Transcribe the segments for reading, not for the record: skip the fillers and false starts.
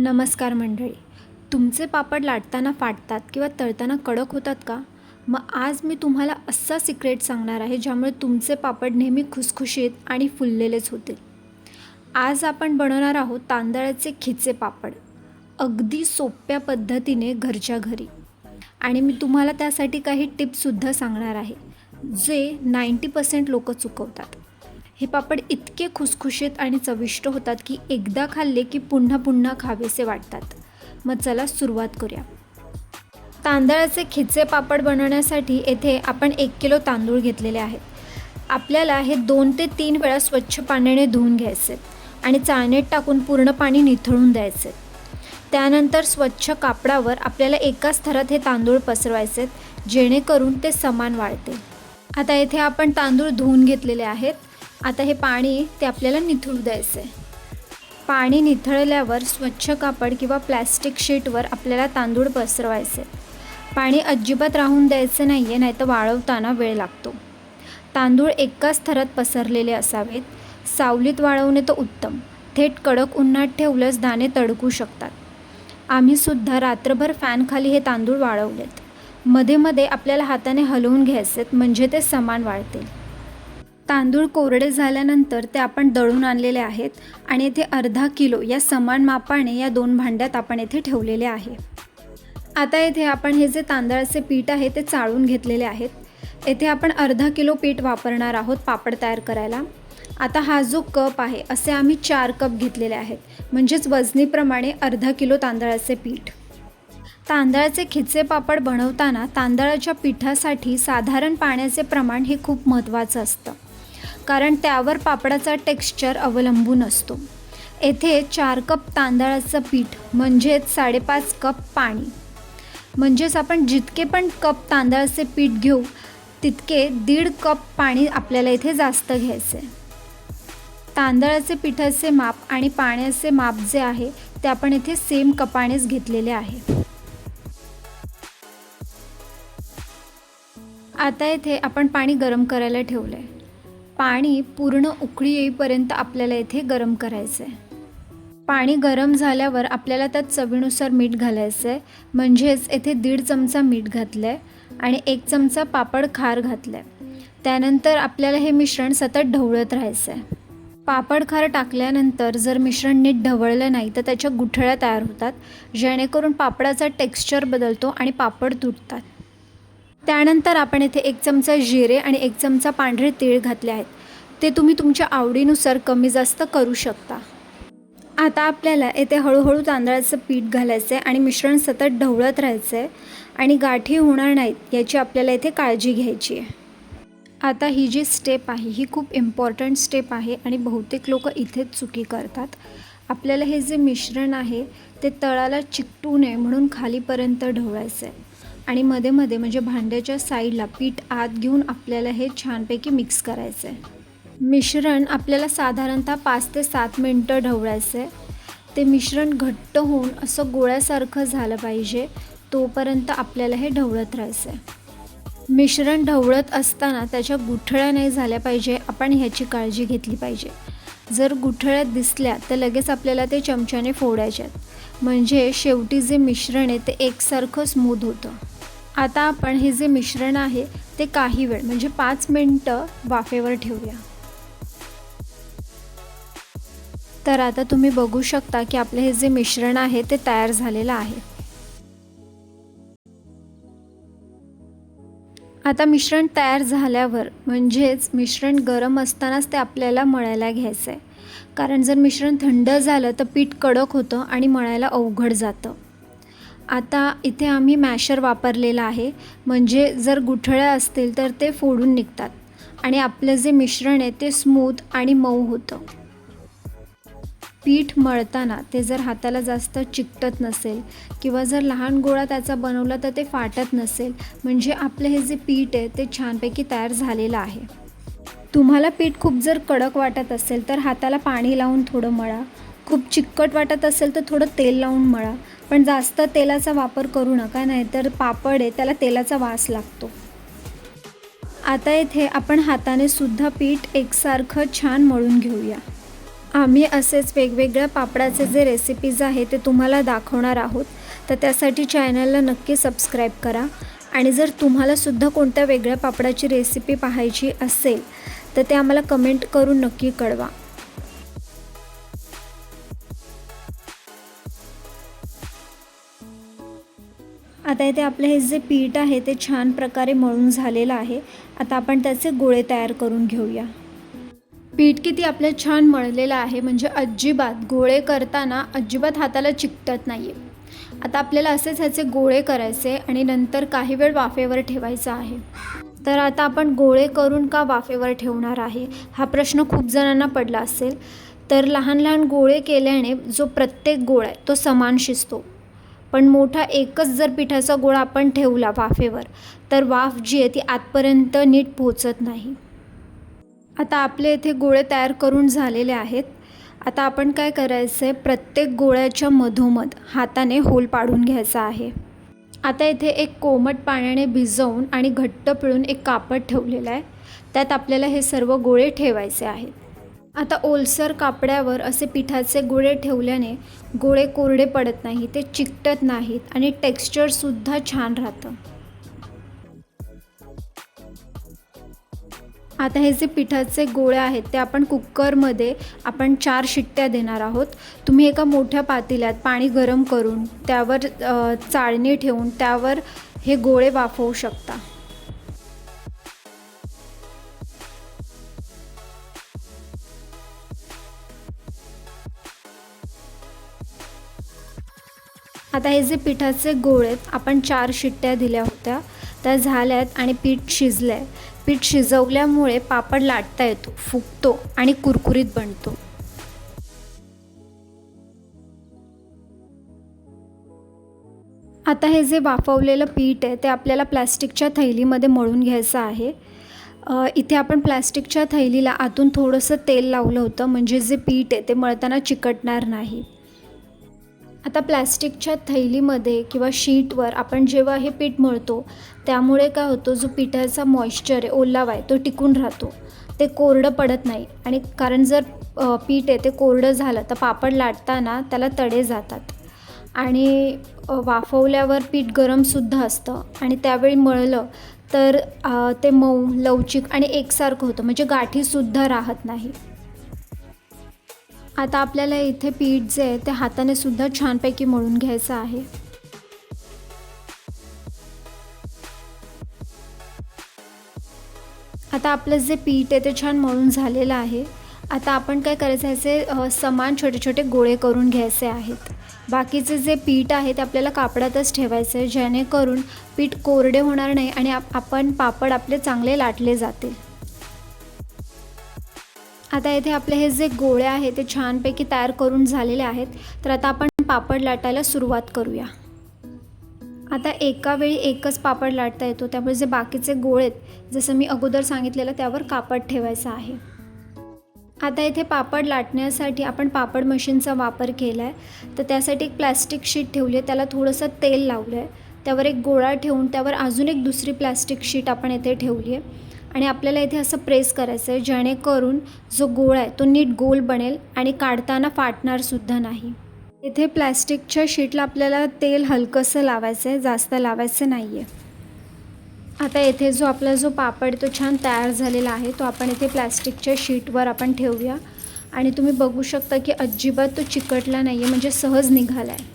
नमस्कार मंडळी. तुमचे पापड लाटताना फाटतात किंवा तळताना कडक होतात का? मग आज मी तुम्हाला असा सिक्रेट सांगणार आहे ज्यामुळे तुमचे पापड नेहमी खुसखुशीत आणि फुललेलेच होतील. आज आपण बनवणार आहोत तांदळाचे खिचे पापड, अगदी सोप्या पद्धतीने घरच्या घरी. आणि मी तुम्हाला त्यासाठी काही टिप्ससुद्धा सांगणार आहे जे 90% लोक चुकवतात. हे पापड इतके खुसखुशीत आणि चविष्ट होतात की एकदा खाल्ले की पुन्हा पुन्हा खावेसे वाटतात. मग चला सुरुवात करूया. तांदळाचे खिचे पापड बनवण्यासाठी येथे आपण 1 किलो तांदूळ घेतलेले आहेत. आपल्याला हे 2 ते 3 वेळा स्वच्छ पाण्याने धुवून घ्यायचे आणि चाळणीत टाकून पूर्ण पाणी निथळून द्यायचे. त्यानंतर स्वच्छ कापडावर आपल्याला एकाच थरात हे तांदूळ पसरवायचे जेणेकरून ते समान वाळतील. आता येथे आपण तांदूळ धुवून घेतलेले आहेत. आता हे पाणी ते आपल्याला निथळू द्यायचं आहे. पाणी निथळल्यावर स्वच्छ कापड किंवा प्लॅस्टिक शीटवर आपल्याला तांदूळ पसरवायचे. पाणी अजिबात राहून द्यायचं नाही आहे, नाहीतर वाळवताना वेळ लागतो. तांदूळ एकाच थरात पसरलेले असावेत. सावलीत वाळवणे तर उत्तम. थेट कडक उन्हात ठेवल्यास दाणे तडकू शकतात. आम्हीसुद्धा रात्रभर फॅनखाली हे तांदूळ वाळवलेत. मध्ये मध्ये आपल्याला हाताने हलवून घ्यायचेत म्हणजे ते समान वाळतील. तांदूळ कोरडे झाल्यानंतर ते आपण दळून आणलेले आहेत आणि येथे अर्धा किलो या समान मापाने या 2 भांड्यात आपण येथे ठेवलेले आहे. आता येथे आपण हे जे तांदळाचे पीठ आहे ते चाळून घेतलेले आहेत. येथे आपण अर्धा किलो पीठ वापरणार आहोत पापड तयार करायला. आता हा जो कप आहे असे आम्ही 4 कप घेतलेले आहेत, म्हणजेच वजनीप्रमाणे अर्धा किलो तांदळाचे पीठ. तांदळाचे खिचे पापड बनवताना तांदळाच्या पिठासाठी साधारण पाण्याचे प्रमाण हे खूप महत्त्वाचं असतं, कारण त्यावर पापडाचा टेक्स्चर अवलंबून असतो. येथे 4 कप तांदळाचं पीठ म्हणजेच 5.5 कप पाणी. म्हणजेच आपण जितके पण कप तांदळाचे पीठ घेऊ तितके 1.5 कप पाणी आपल्याला इथे जास्त घ्यायचे. तांदळाचे पिठाचे माप आणि पाण्याचे माप जे आहे ते आपण इथे सेम कपानेच घेतलेले आहे. आता इथे आपण पाणी गरम करायला ठेवलं आहे. पाणी पूर्ण उकळी येईपर्यंत आपल्याला इथे गरम करायचं आहे. पाणी गरम झाल्यावर आपल्याला त्यात चवीनुसार मीठ घालायचं आहे. म्हणजेच येथे 1.5 चमचा मीठ घातलं आहे आणि 1 चमचा पापड खार घातलं आहे. त्यानंतर आपल्याला हे मिश्रण सतत ढवळत राहायचं आहे. पापड खार टाकल्यानंतर जर मिश्रण नीट ढवळलं नाही तर त्याच्या गुठळ्या तयार होतात, जेणेकरून पापडाचा टेक्स्चर बदलतो आणि पापड तुटतात. त्यानंतर आपण येथे 1 चमचा जिरे आणि 1 चमचा पांढरे तीळ घातले आहेत. ते तुम्ही तुमच्या आवडीनुसार कमी जास्त करू शकता. आता आपल्याला येथे हळूहळू तांदळाचं पीठ घालायचं आहे आणि मिश्रण सतत ढवळत राहायचं आहे आणि गाठी होणार नाहीत याची आपल्याला इथे काळजी घ्यायची आहे. आता ही जी स्टेप आहे ही खूप इम्पॉर्टंट स्टेप आहे आणि बहुतेक लोक इथेच चुकी करतात. आपल्याला हे जे मिश्रण आहे ते तळाला चिकटू नये म्हणून खालीपर्यंत ढवळायचं आहे आणि मध्ये मध्ये म्हणजे भांड्याच्या साईडला पीठ आत घेऊन आपल्याला हे छानपैकी मिक्स करायचं आहे. मिश्रण आपल्याला साधारणतः 5 ते 7 मिनटं ढवळायचं आहे. ते मिश्रण घट्ट होऊन असं गोळ्यासारखं झालं पाहिजे, तोपर्यंत आपल्याला हे ढवळत राहायचं आहे. मिश्रण ढवळत असताना त्याच्या गुठळ्या नाही झाल्या पाहिजे, आपण ह्याची काळजी घेतली पाहिजे. जर गुठळ्या दिसल्या तर लगेच आपल्याला ते चमच्याने फोडायच्यात, म्हणजे शेवटी जे मिश्रण आहे ते एकसारखं स्मूथ होतं. आता आपण हे जे मिश्रण आहे ते काही वेळ म्हणजे 5 मिनटं वाफेवर ठेवूया. तर आता तुम्ही बघू शकता की आपले हे जे मिश्रण आहे ते तयार झालेलं आहे. आता मिश्रण तयार झाल्यावर म्हणजेच मिश्रण गरम असतानाच ते आपल्याला मळायला घ्यायचं आहे, कारण जर मिश्रण थंड झालं तर पीठ कडक होतं आणि मळायला अवघड जातं. आता इथे आम्ही मॅशर वापरलेला आहे, म्हणजे जर गुठळ्या असतील तर ते फोडून निघतात आणि आपलं जे मिश्रण आहे ते स्मूथ आणि मऊ होतं. पीठ मळताना ते जर हाताला जास्त चिकटत नसेल किंवा जर लहान गोळा त्याचा बनवला तर ते फाटत नसेल, म्हणजे आपलं हे जे पीठ आहे ते छानपैकी तयार झालेलं आहे. तुम्हाला पीठ खूप जर कडक वाटत असेल तर हाताला पाणी लावून थोडं मळा. खूप चिकट वाटत असेल तर थोडं तेल लावून मळा, पण जास्त तेलाचा वापर करू नका, नाहीतर पापड आहे त्याला तेलाचा वास लागतो. आता इथे आपण हाताने सुद्धा पीठ एकसारखं छान मळून घेऊया. आम्ही असेच वेगवेगळ्या पापडाचे जे रेसिपीज आहे ते तुम्हाला दाखवणार आहोत. तर त्यासाठी चॅनलला नक्की सबस्क्राईब करा. आणि जर तुम्हालासुद्धा कोणत्या वेगळ्या पापडाची रेसिपी पाहायची असेल तर ते आम्हाला कमेंट करून नक्की कळवा. आता इथे आपले हे जे पीठ आहे ते छान प्रकारे मळून झालेलं आहे. आता आपण त्याचे गोळे तयार करून घेऊया. पीठ किती आपलं छान मळलेलं आहे, म्हणजे अजिबात गोळे करताना अजिबात हाताला चिकटत नाही आहे. आता आपल्याला असेच ह्याचे गोळे करायचे आणि नंतर काही वेळ वाफेवर ठेवायचं आहे. तर आता आपण गोळे करून का वाफेवर ठेवणार आहे हा प्रश्न खूप जणांना पडला असेल. तर लहान लहान गोळे केल्याने जो प्रत्येक गोळा आहे तो समान शिजतो. पण मोठा एकच जर पिठाचा गोळा आपण ठेवला वाफेवर तर वाफ जी आहे ती आतपर्यंत नीट पोहोचत नाही. आता आपले इथे गोळे तयार करून झालेले आहेत. आता आपण काय करायचं आहे, प्रत्येक गोळ्याच्या मधोमध हाताने होल पाडून घ्यायचा आहे. आता इथे एक कोमट पाण्याने भिजवून आणि घट्ट पिळून एक कापड ठेवलेलं आहे. त्यात आपल्याला हे सर्व गोळे ठेवायचे आहेत. आता ओलसर कापड्यावर असे पिठाचे गोळे ठेवल्याने गोळे कोरडे पडत नाही, ते चिकटत नाहीत आणि टेक्स्चरसुद्धा छान राहतं. आता हे जे पिठाचे गोळे आहेत ते आपण कुकरमध्ये 4 शिट्ट्या देणार आहोत. तुम्ही एका मोठ्या पातेल्यात पाणी गरम करून त्यावर चाळणी ठेवून त्यावर हे गोळे वाफवू शकता. आता हे जे पिठाचे गोळे आपण 4 शिट्ट्या दिल्या होत्या त्या झाल्यात आणि पीठ शिजलं आहे. पीठ शिजवल्यामुळे पापड लाटता येतो, फुगतो आणि कुरकुरीत बनतो. आता हे जे वाफवलेलं पीठ आहे ते आपल्याला प्लॅस्टिकच्या थैलीमध्ये मळून घ्यायचं आहे. इथे आपण प्लॅस्टिकच्या थैलीला आतून थोडंसं तेल लावलं होतं, म्हणजे जे पीठ आहे ते मळताना चिकटणार नाही. आता प्लॅस्टिकच्या थैलीमध्ये किंवा शीटवर आपण जेव्हा हे पीठ मळतो त्यामुळे काय होतं, जो पिठाचा मॉइश्चर आहे, ओलावा आहे, तो टिकून राहतो, ते कोरडं पडत नाही. आणि कारण जर पीठ आहे ते कोरडं झालं तर पापड लाटताना त्याला तडे जातात. आणि वाफवल्यावर पीठ गरमसुद्धा असतं आणि त्यावेळी मळलं तर ते मऊ, लवचिक आणि एकसारखं होतं, म्हणजे गाठीसुद्धा राहत नाही. आता आपल्याला इथे पीठ जे आहे ते हाताने सुद्धा छानपैकी मळून घ्यायचं आहे. आता आपलं जे पीठ आहे ते छान मळून झालेलं आहे. आता आपण काय करायचं, ह्याचे समान छोटे छोटे गोळे करून घ्यायचे आहेत. बाकीचे जे पीठ आहे ते आपल्याला कापडातच ठेवायचं आहे, जेणेकरून पीठ कोरडे होणार नाही आणि आपण पापड आपले चांगले लाटले जातील. आता इथे आपले हे जे गोळे आहेत ते छानपैकी तयार करून झालेले आहेत. तर आता आपण पापड लाटायला सुरुवात करूया. आता एका वेळी एकच पापड लाटता येतो, त्यामुळे जे बाकीचे गोळे आहेत जसं मी अगोदर सांगितलेलं त्यावर कापड ठेवायचं आहे. आता इथे पापड लाटण्यासाठी आपण पापड मशीनचा वापर केला आहे. तर त्यासाठी एक प्लॅस्टिक शीट ठेवली आहे, त्याला थोडंसं तेल लावलं आहे. त्यावर एक गोळा ठेवून त्यावर अजून एक दुसरी प्लॅस्टिक शीट आपण इथे ठेवली आहे आणि आपल्याला इथे असं प्रेस करायचं आहे, जेणेकरून जो गोळा आहे तो नीट गोल बनेल आणि काढताना फाटणारसुद्धा नाही. इथे प्लॅस्टिकच्या शीटला आपल्याला तेल हलकंसं लावायचं आहे, जास्त लावायचं नाही आहे. आता इथे आपला जो पापड तो छान तयार झालेला आहे तो आपण इथे प्लॅस्टिकच्या शीटवर आपण ठेवूया. आणि तुम्ही बघू शकता की अजिबात तो चिकटला नाही आहे, म्हणजे सहज निघाला आहे.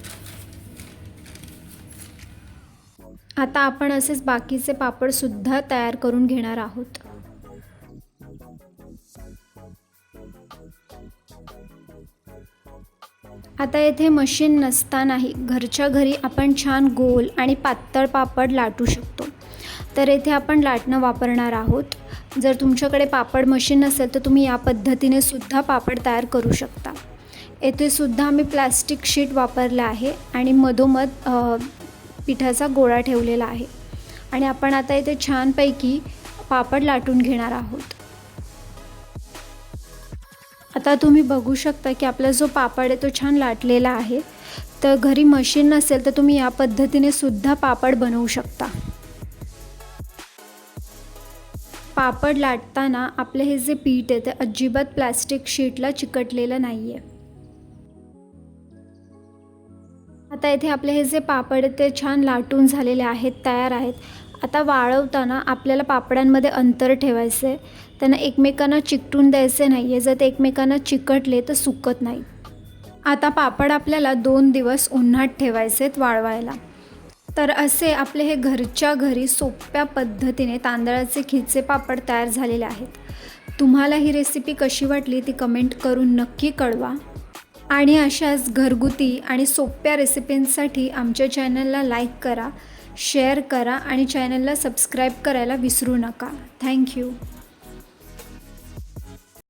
आता आपण असेच बाकीचे पापडसुद्धा तयार करून घेणार आहोत. आता येथे मशीन नसतानाही घरच्या घरी आपण छान गोल आणि पातळ पापड लाटू शकतो. तर येथे आपण लाटणं वापरणार आहोत. जर तुमच्याकडे पापड मशीन नसेल तर तुम्ही या पद्धतीने सुद्धा पापड तयार करू शकता. येथे सुद्धा आम्ही प्लॅस्टिक शीट वापरलं आहे आणि मधोमध पिठाचा गोळा ठेवलेला आहे आणि आपण आता इथे छानपैकी पापड लाटून घेणार आहोत. आता तुम्ही बघू शकता की आपला जो पापड आहे तो छान लाटलेला आहे. तर घरी मशीन नसेल तर तुम्ही या पद्धतीने सुद्धा पापड बनवू शकता. पापड लाटताना आपले हे जे पीठ आहे ते अजिबात प्लॅस्टिक शीटला चिकटलेलं नाही आहे. आता इथे आपले हे जे पापड आहेत ते छान लाटून झालेले आहेत, तयार आहेत. आता वाळवताना आपल्याला पापडांमध्ये अंतर ठेवायचं आहे. त्यांना एकमेकांना चिकटून द्यायचे नाही आहे. जर ते एकमेकांना चिकटले तर सुकत नाही. आता पापड आपल्याला 2 दिवस उन्हात ठेवायचे आहेत वाळवायला. तर असे आपले हे घरच्या घरी सोप्या पद्धतीने तांदळाचे खिचे पापड तयार झालेले आहेत. तुम्हाला ही रेसिपी कशी वाटली ती कमेंट करून नक्की कळवा. आणि अशाच घरगुती आणि सोप्या रेसिपींसाठी आमच्या चॅनलला लाईक करा, शेअर करा आणि चॅनलला सबस्क्राईब करायला विसरू नका. थँक्यू.